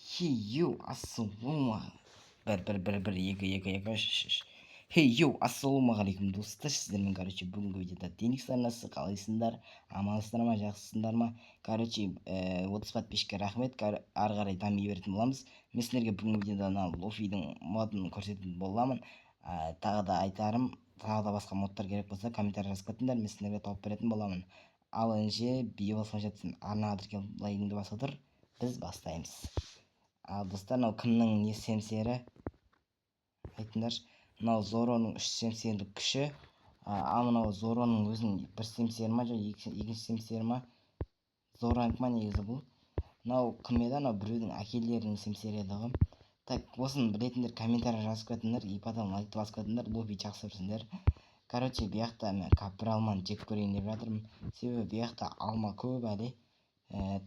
Hey yo, бір екі үш. Hey yo, ассалаумағалейкум достар, сіздермен бүгінгі видеода денег санасы қалайсыңдар, амансыздар ма, жақсысыңдар ма? 30 подписчикке рахмет, ары қарай дами беретін боламыз. Мен сіздерге бүгінгі видеода Луфидің модын көрсететін боламын. Тағы да айтарым, тағы да басқа модтар керек болса комментарий жазып кетіңдер, мен сіздерге тауып беретін боламын. Ал önce био басқа жатсын, арнаға тіркеліп лайкыңды басып отыр, біз бастаймыз. Ал достар, мынау кімнің не семсері айтыңдар. Мынау Зороның 3 семсерлік күші. Ал мынау Зороның өзінің бір семсері ма, жоқ екінші семсері ма? Зоронікі ма негізі бұл? Мынау кім еді? Мынау біреудің әкелерінің семсері еді ғой. Так, осыны білетіндер комментарий жазып кетіңдер, и потом лайкты басып кетіңдер, лобби жақсы көрсеңдер. Короче, бұл жақта мен бір алманы жеп көрейін деп жатырмын. Себебі бұл жақта алма көп әлі.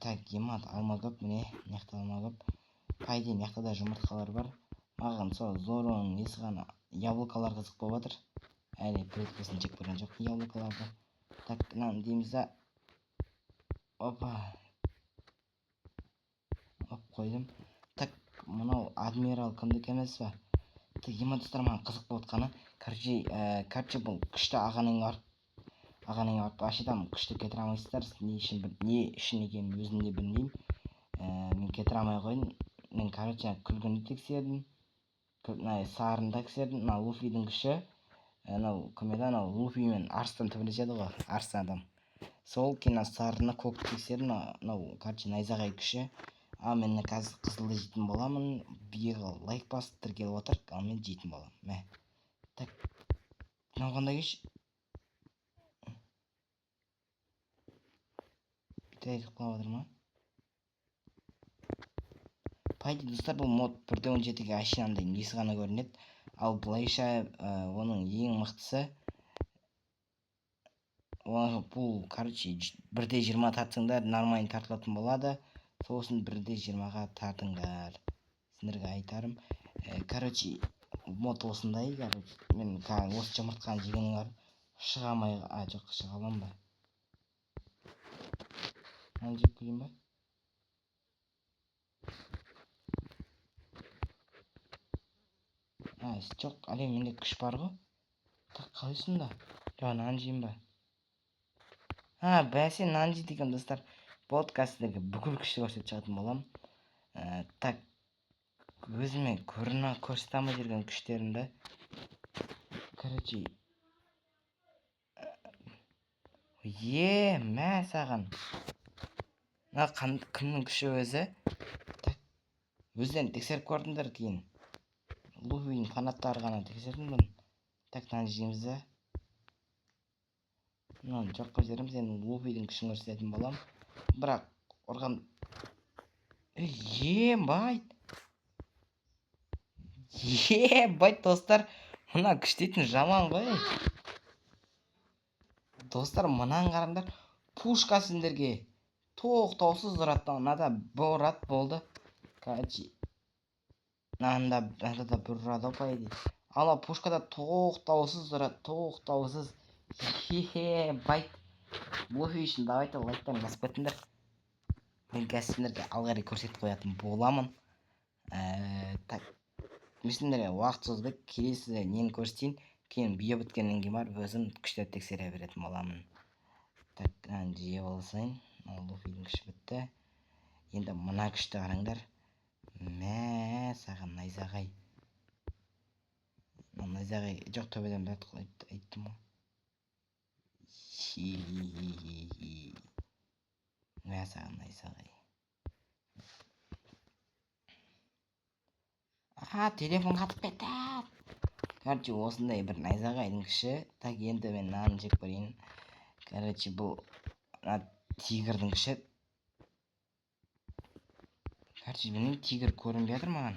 Так, емат алма көп, міне, мына жақта алма көп. По идее, мына жақта да жұмыртқалар бар. Маған сол Зороның несі ғана яблокалар қызық болып жатыр. Әлі плиткасын жеп көрген жоқ яблокаларды. Так, мынаны дейміз да. Опа. Оп, қойдым. Так, мынау адмирал кімдікі емес па? Так, ема достар, маған қызық болып отқаны. Короче, бұл күшті ағаның барып ашитам, күшті кетіре алмайсыздар. Не үшін екенін өзім де білмеймін. Мен кетіре алмай қойдым. Мен күлгінді тексердім. Сарында тексердім. Мына Луфидің күші. Мынау кім еді? Мынау Луфи мен арыстан төбелеседі ғой, арыстан адам. Сол кейін сарыны көк тексердім. Мынау найзағай күші. Ал мен қазір қызылды жейтін боламын. Биға лайк басып тіркеліп отыр. Ал мен жейтін боламын. Мә. Так. Мынау қандай күш? Бүйтіп құлап отыр ма? Пайда достар, бұл мод 1.17-ге ашынандай несі ғана көрінеді. Ал былайша оның ең мықтысы бұл 1.20 тартсаңдар нормально тартылатын болады. Сосын 1.20-ға тартыңдар. Сіздерге айтарым. Мод осындай. Мен осы жұмыртқаны жеген бар. Шыға алмай, жоқ, шыға аламын ба? Мынаны жеп көрейін ба? Жоқ, әлі менде күш бар ғой. Так, қалайсың да? Жоқ, нан жейін ба? Бәсе, нан жейді екен достар. Подкасттарға бүкіл күшті көрсетіп шығатын болам. Так, өзіме көрсете алмай жүрген күштерімді. Короче, мә саған. Кімнің күші өзі? Так, өздерін тексеріп көрдіңдер кейін. Луфидің фанаттары ғана тексердім бұны. Так, нан жейміз де. Мынаны жоққа жібереміз, енді Луфидің күшін көрсететін болам. Бірақ ұрған байт достар, мына күш дейтін жаман ғой. Достар, мынаны қараңдар, пушка сендерге тоқтаусыз ұрады. Мынада бір ұрады болды. Короче, мынада да бір ұрады по идее. Ал пушкада тоқтаусыз ұрады, тоқтаусыз. Байт. Луфи үшін давайте лайктан басып кетіңдер. Мен қазір сендерге алғари көрсетіп қоятын боламын. Так, мен сендерге уақыт созбай келесі нені көрсетейін. Кейін био біткеннен кейін барып өзім күштерді тексере беретін боламын. Так, жеп алсайын. Луфидің күші бітті. Енді мына күшті қараңдар. Мә саған найзағай. Найзағай жоқ, төбеден бәт құлайды айттым ғой. Мә саған найзағай. Телефон қатып кетті. Короче, осындай бір найзағайдың күші. Так, енді мен нанын жеп көрейін. Короче, бұл тигрдің күші. Короче, білмеймін, тигр көрінбей жатыр маған.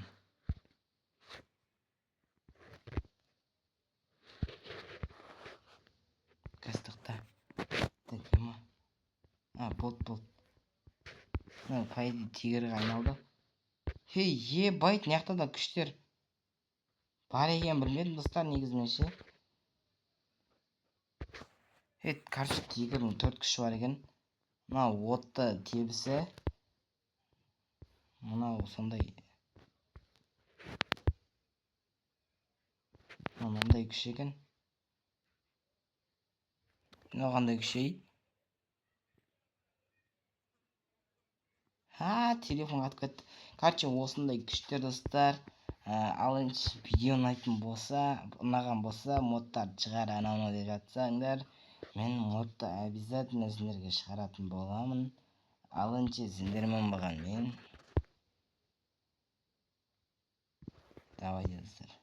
Кастықта. Так, ема. Болды. Пайды тигрға айналды. Байт, мына да күштер бар екен, білмедім достар, негізінен ше. Короче, тигрдің 4 күші бар екен. Мына отты тебісі. Мынау сондай. Мынандай күш екен. Мынау қандай күш ей? Телефон қатып кетті. Короче, осындай күштер достар. Ал енді видео ұнаған болса, модтарды шығар анау деп жатсаңдар, мен модты обязательно сендерге шығаратын боламын. Ал енді сендермен болған мен. Давайте достар.